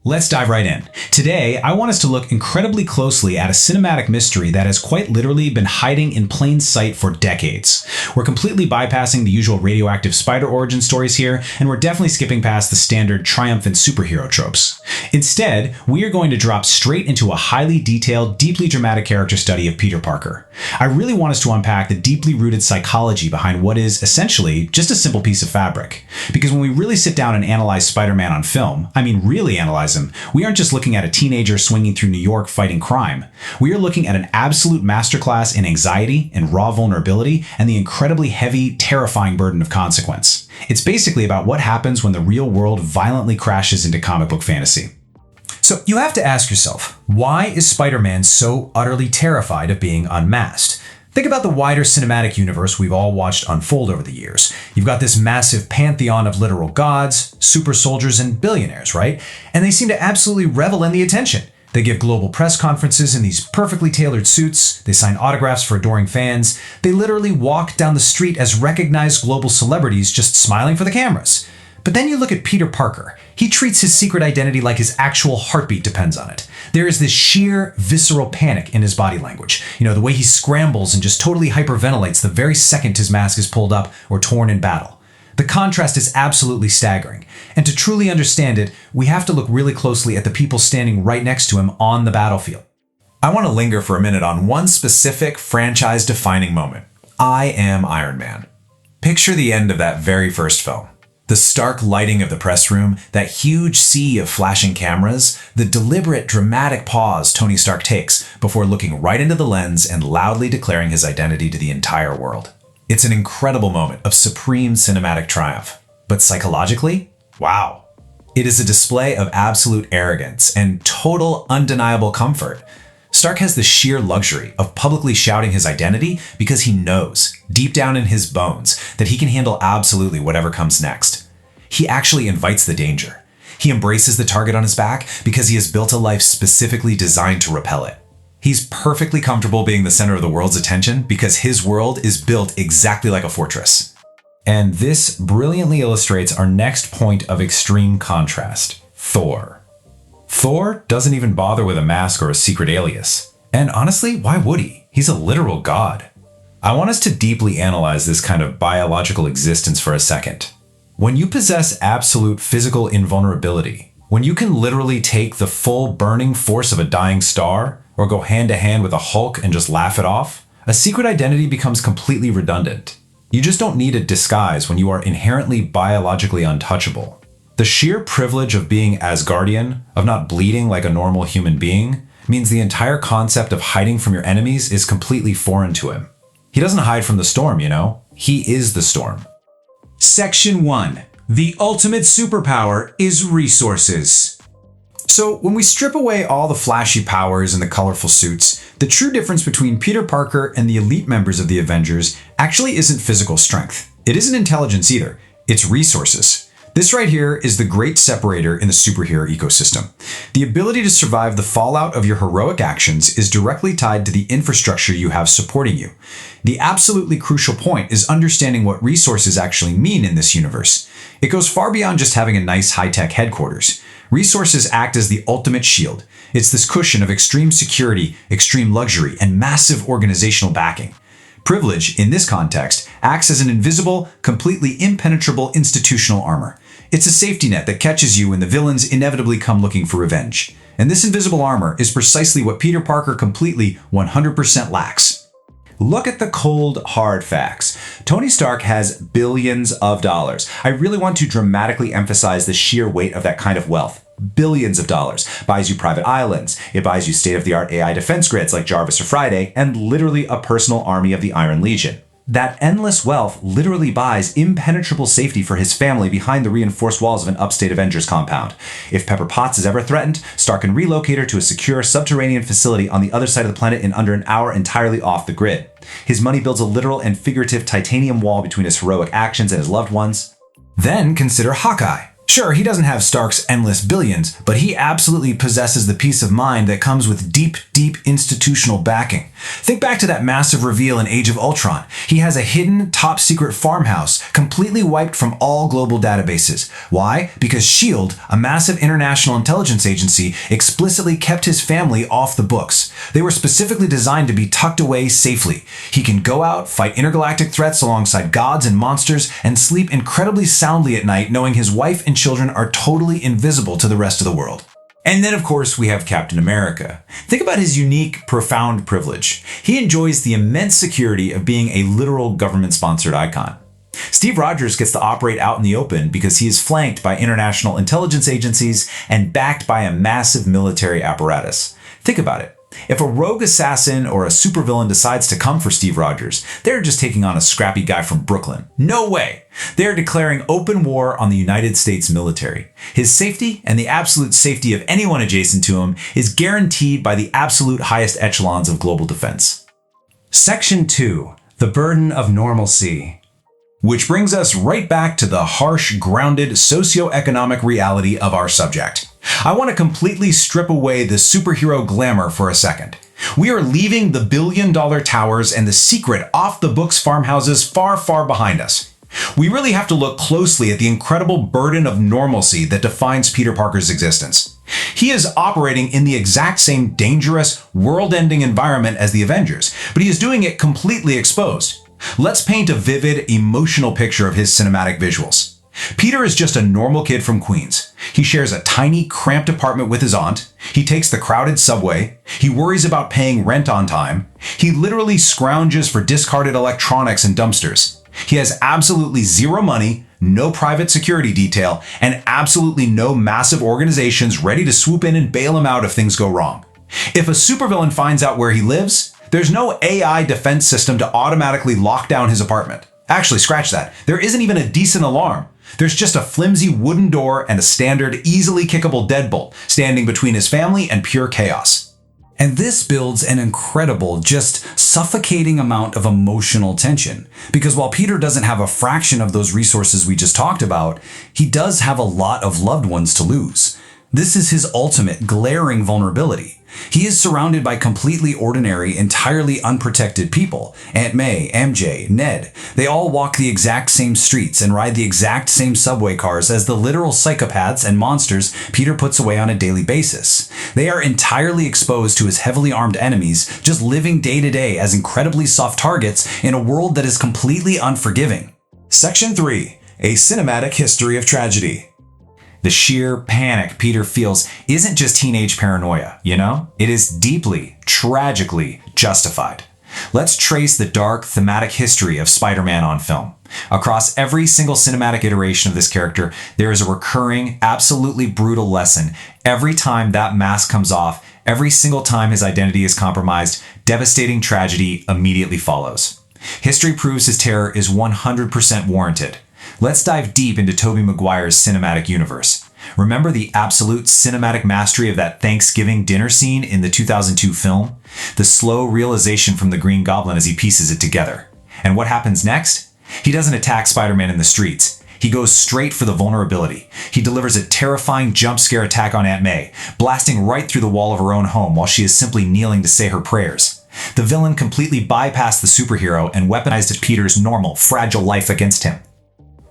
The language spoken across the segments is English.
Let's dive right in. Today, I want us to look incredibly closely at a cinematic mystery that has quite literally been hiding in plain sight for decades. We're completely bypassing the usual radioactive spider origin stories here, and we're definitely skipping past the standard triumphant superhero tropes. Instead, we are going to drop straight into a highly detailed, deeply dramatic character study of Peter Parker. I really want us to unpack the deeply rooted psychology behind what is essentially just a simple piece of fabric. Because when we really sit down and analyze Spider-Man on film, I mean really analyze him, we aren't just looking at a teenager swinging through New York fighting crime. We are looking at an absolute masterclass in anxiety and raw vulnerability and the incredibly heavy, terrifying burden of consequence. It's basically about what happens when the real world violently crashes into comic book fantasy. So you have to ask yourself, why is Spider-Man so utterly terrified of being unmasked? Think about the wider cinematic universe we've all watched unfold over the years. You've got this massive pantheon of literal gods, super soldiers, and billionaires, right? And they seem to absolutely revel in the attention. They give global press conferences in these perfectly tailored suits. They sign autographs for adoring fans. They literally walk down the street as recognized global celebrities just smiling for the cameras. But then you look at Peter Parker. He treats his secret identity like his actual heartbeat depends on it. There is this sheer, visceral panic in his body language. The way he scrambles and just totally hyperventilates the very second his mask is pulled up or torn in battle. The contrast is absolutely staggering. And to truly understand it, we have to look really closely at the people standing right next to him on the battlefield. I want to linger for a minute on one specific franchise-defining moment. I am Iron Man. Picture the end of that very first film. The stark lighting of the press room, that huge sea of flashing cameras, the deliberate, dramatic pause Tony Stark takes before looking right into the lens and loudly declaring his identity to the entire world. It's an incredible moment of supreme cinematic triumph. But psychologically, wow. It is a display of absolute arrogance and total undeniable comfort. Stark has the sheer luxury of publicly shouting his identity because he knows, deep down in his bones, that he can handle absolutely whatever comes next. He actually invites the danger. He embraces the target on his back because he has built a life specifically designed to repel it. He's perfectly comfortable being the center of the world's attention because his world is built exactly like a fortress. And this brilliantly illustrates our next point of extreme contrast: Thor. Thor doesn't even bother with a mask or a secret alias. And honestly, why would he? He's a literal god. I want us to deeply analyze this kind of biological existence for a second. When you possess absolute physical invulnerability, when you can literally take the full burning force of a dying star, or go hand to hand with a Hulk and just laugh it off, a secret identity becomes completely redundant. You just don't need a disguise when you are inherently biologically untouchable. The sheer privilege of being Asgardian, of not bleeding like a normal human being, means the entire concept of hiding from your enemies is completely foreign to him. He doesn't hide from the storm, He is the storm. Section 1. The ultimate superpower is resources. So when we strip away all the flashy powers and the colorful suits, the true difference between Peter Parker and the elite members of the Avengers actually isn't physical strength. It isn't intelligence either. It's resources. This right here is the great separator in the superhero ecosystem. The ability to survive the fallout of your heroic actions is directly tied to the infrastructure you have supporting you. The absolutely crucial point is understanding what resources actually mean in this universe. It goes far beyond just having a nice high-tech headquarters. Resources act as the ultimate shield. It's this cushion of extreme security, extreme luxury, and massive organizational backing. Privilege, in this context, acts as an invisible, completely impenetrable institutional armor. It's a safety net that catches you when the villains inevitably come looking for revenge. And this invisible armor is precisely what Peter Parker completely 100% lacks. Look at the cold, hard facts. Tony Stark has billions of dollars. I really want to dramatically emphasize the sheer weight of that kind of wealth. Billions of dollars. Buys you private islands. It buys you state-of-the-art AI defense grids like Jarvis or Friday, and literally a personal army of the Iron Legion. That endless wealth literally buys impenetrable safety for his family behind the reinforced walls of an upstate Avengers compound. If Pepper Potts is ever threatened, Stark can relocate her to a secure subterranean facility on the other side of the planet in under an hour entirely off the grid. His money builds a literal and figurative titanium wall between his heroic actions and his loved ones. Then consider Hawkeye. Sure, he doesn't have Stark's endless billions, but he absolutely possesses the peace of mind that comes with deep, deep institutional backing. Think back to that massive reveal in Age of Ultron. He has a hidden, top-secret farmhouse, completely wiped from all global databases. Why? Because S.H.I.E.L.D., a massive international intelligence agency, explicitly kept his family off the books. They were specifically designed to be tucked away safely. He can go out, fight intergalactic threats alongside gods and monsters, and sleep incredibly soundly at night knowing his wife and children are totally invisible to the rest of the world. And then, of course, we have Captain America. Think about his unique, profound privilege. He enjoys the immense security of being a literal government-sponsored icon. Steve Rogers gets to operate out in the open because he is flanked by international intelligence agencies and backed by a massive military apparatus. Think about it. If a rogue assassin or a supervillain decides to come for Steve Rogers, they're just taking on a scrappy guy from Brooklyn. No way! They're declaring open war on the United States military. His safety and the absolute safety of anyone adjacent to him is guaranteed by the absolute highest echelons of global defense. Section 2. The Burden of Normalcy. Which brings us right back to the harsh, grounded, socioeconomic reality of our subject. I want to completely strip away the superhero glamour for a second. We are leaving the billion-dollar towers and the secret off-the-books farmhouses far, far behind us. We really have to look closely at the incredible burden of normalcy that defines Peter Parker's existence. He is operating in the exact same dangerous, world-ending environment as the Avengers, but he is doing it completely exposed. Let's paint a vivid, emotional picture of his cinematic visuals. Peter is just a normal kid from Queens. He shares a tiny, cramped apartment with his aunt. He takes the crowded subway. He worries about paying rent on time. He literally scrounges for discarded electronics and dumpsters. He has absolutely zero money, no private security detail, and absolutely no massive organizations ready to swoop in and bail him out if things go wrong. If a supervillain finds out where he lives, there's no AI defense system to automatically lock down his apartment. Actually, scratch that. There isn't even a decent alarm. There's just a flimsy wooden door and a standard, easily kickable deadbolt standing between his family and pure chaos. And this builds an incredible, just suffocating amount of emotional tension. Because while Peter doesn't have a fraction of those resources we just talked about, he does have a lot of loved ones to lose. This is his ultimate, glaring vulnerability. He is surrounded by completely ordinary, entirely unprotected people. Aunt May, MJ, Ned. They all walk the exact same streets and ride the exact same subway cars as the literal psychopaths and monsters Peter puts away on a daily basis. They are entirely exposed to his heavily armed enemies, just living day to day as incredibly soft targets in a world that is completely unforgiving. Section 3. A Cinematic History of Tragedy. The sheer panic Peter feels isn't just teenage paranoia, you know? It is deeply, tragically justified. Let's trace the dark, thematic history of Spider-Man on film. Across every single cinematic iteration of this character, there is a recurring, absolutely brutal lesson. Every time that mask comes off, every single time his identity is compromised, devastating tragedy immediately follows. History proves his terror is 100% warranted. Let's dive deep into Tobey Maguire's cinematic universe. Remember the absolute cinematic mastery of that Thanksgiving dinner scene in the 2002 film? The slow realization from the Green Goblin as he pieces it together. And what happens next? He doesn't attack Spider-Man in the streets. He goes straight for the vulnerability. He delivers a terrifying jump scare attack on Aunt May, blasting right through the wall of her own home while she is simply kneeling to say her prayers. The villain completely bypassed the superhero and weaponized Peter's normal, fragile life against him.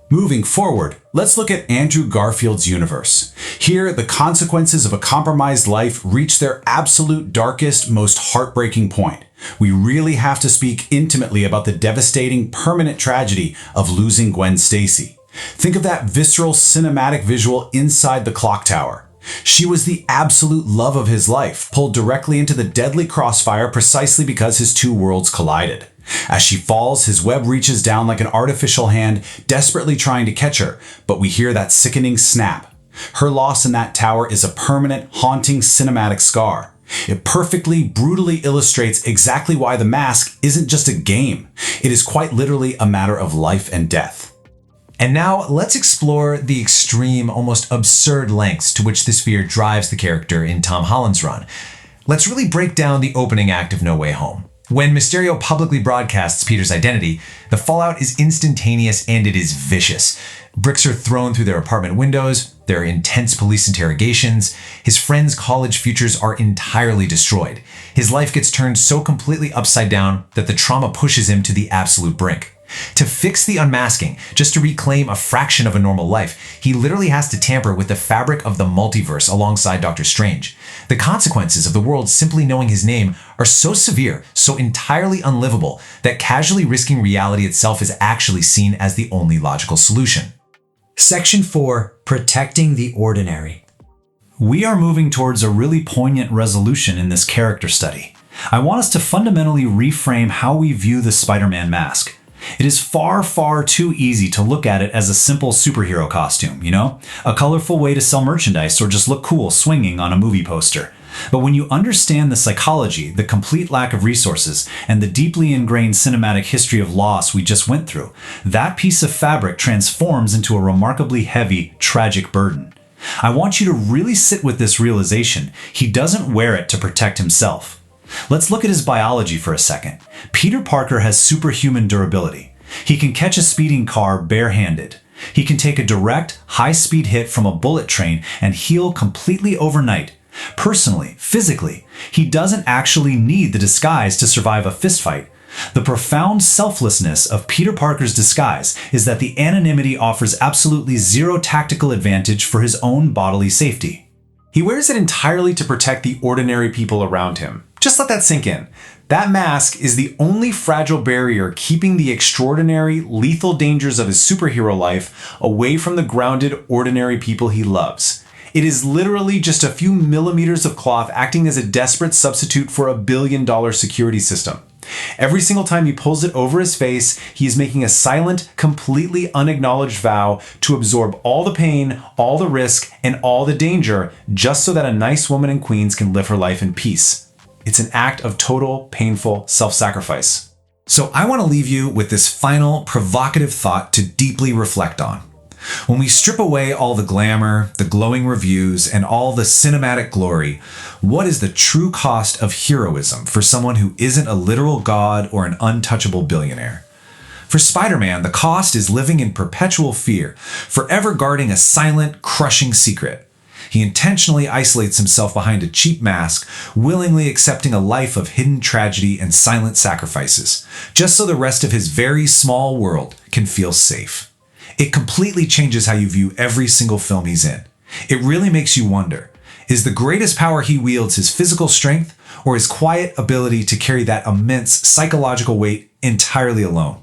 Moving forward, let's look at Andrew Garfield's universe. Here, the consequences of a compromised life reach their absolute darkest, most heartbreaking point. We really have to speak intimately about the devastating, permanent tragedy of losing Gwen Stacy. Think of that visceral cinematic visual inside the clock tower. She was the absolute love of his life, pulled directly into the deadly crossfire precisely because his two worlds collided. As she falls, his web reaches down like an artificial hand, desperately trying to catch her, but we hear that sickening snap. Her loss in that tower is a permanent, haunting cinematic scar. It perfectly, brutally illustrates exactly why the mask isn't just a game. It is quite literally a matter of life and death. And now let's explore the extreme, almost absurd lengths to which this fear drives the character in Tom Holland's run. Let's really break down the opening act of No Way Home. When Mysterio publicly broadcasts Peter's identity, the fallout is instantaneous and it is vicious. Bricks are thrown through their apartment windows, There are intense police interrogations. His friends' college futures are entirely destroyed. His life gets turned so completely upside down that the trauma pushes him to the absolute brink. To fix the unmasking, just to reclaim a fraction of a normal life, he literally has to tamper with the fabric of the multiverse alongside Doctor Strange. The consequences of the world simply knowing his name are so severe, so entirely unlivable, that casually risking reality itself is actually seen as the only logical solution. Section 4. Protecting the Ordinary. We are moving towards a really poignant resolution in this character study. I want us to fundamentally reframe how we view the Spider-Man mask. It is far, far too easy to look at it as a simple superhero costume, a colorful way to sell merchandise or just look cool swinging on a movie poster. But when you understand the psychology, the complete lack of resources, and the deeply ingrained cinematic history of loss we just went through, that piece of fabric transforms into a remarkably heavy, tragic burden. I want you to really sit with this realization. He doesn't wear it to protect himself. Let's look at his biology for a second. Peter Parker has superhuman durability. He can catch a speeding car barehanded. He can take a direct, high-speed hit from a bullet train and heal completely overnight. Personally, physically, he doesn't actually need the disguise to survive a fistfight. The profound selflessness of Peter Parker's disguise is that the anonymity offers absolutely zero tactical advantage for his own bodily safety. He wears it entirely to protect the ordinary people around him. Just let that sink in. That mask is the only fragile barrier keeping the extraordinary, lethal dangers of his superhero life away from the grounded, ordinary people he loves. It is literally just a few millimeters of cloth acting as a desperate substitute for $1 billion security system. Every single time he pulls it over his face, he is making a silent, completely unacknowledged vow to absorb all the pain, all the risk, and all the danger just so that a nice woman in Queens can live her life in peace. It's an act of total, painful self-sacrifice. So I want to leave you with this final provocative thought to deeply reflect on. When we strip away all the glamour, the glowing reviews, and all the cinematic glory, what is the true cost of heroism for someone who isn't a literal god or an untouchable billionaire? For Spider-Man, the cost is living in perpetual fear, forever guarding a silent, crushing secret. He intentionally isolates himself behind a cheap mask, willingly accepting a life of hidden tragedy and silent sacrifices, just so the rest of his very small world can feel safe. It completely changes how you view every single film he's in. It really makes you wonder, is the greatest power he wields his physical strength or his quiet ability to carry that immense psychological weight entirely alone?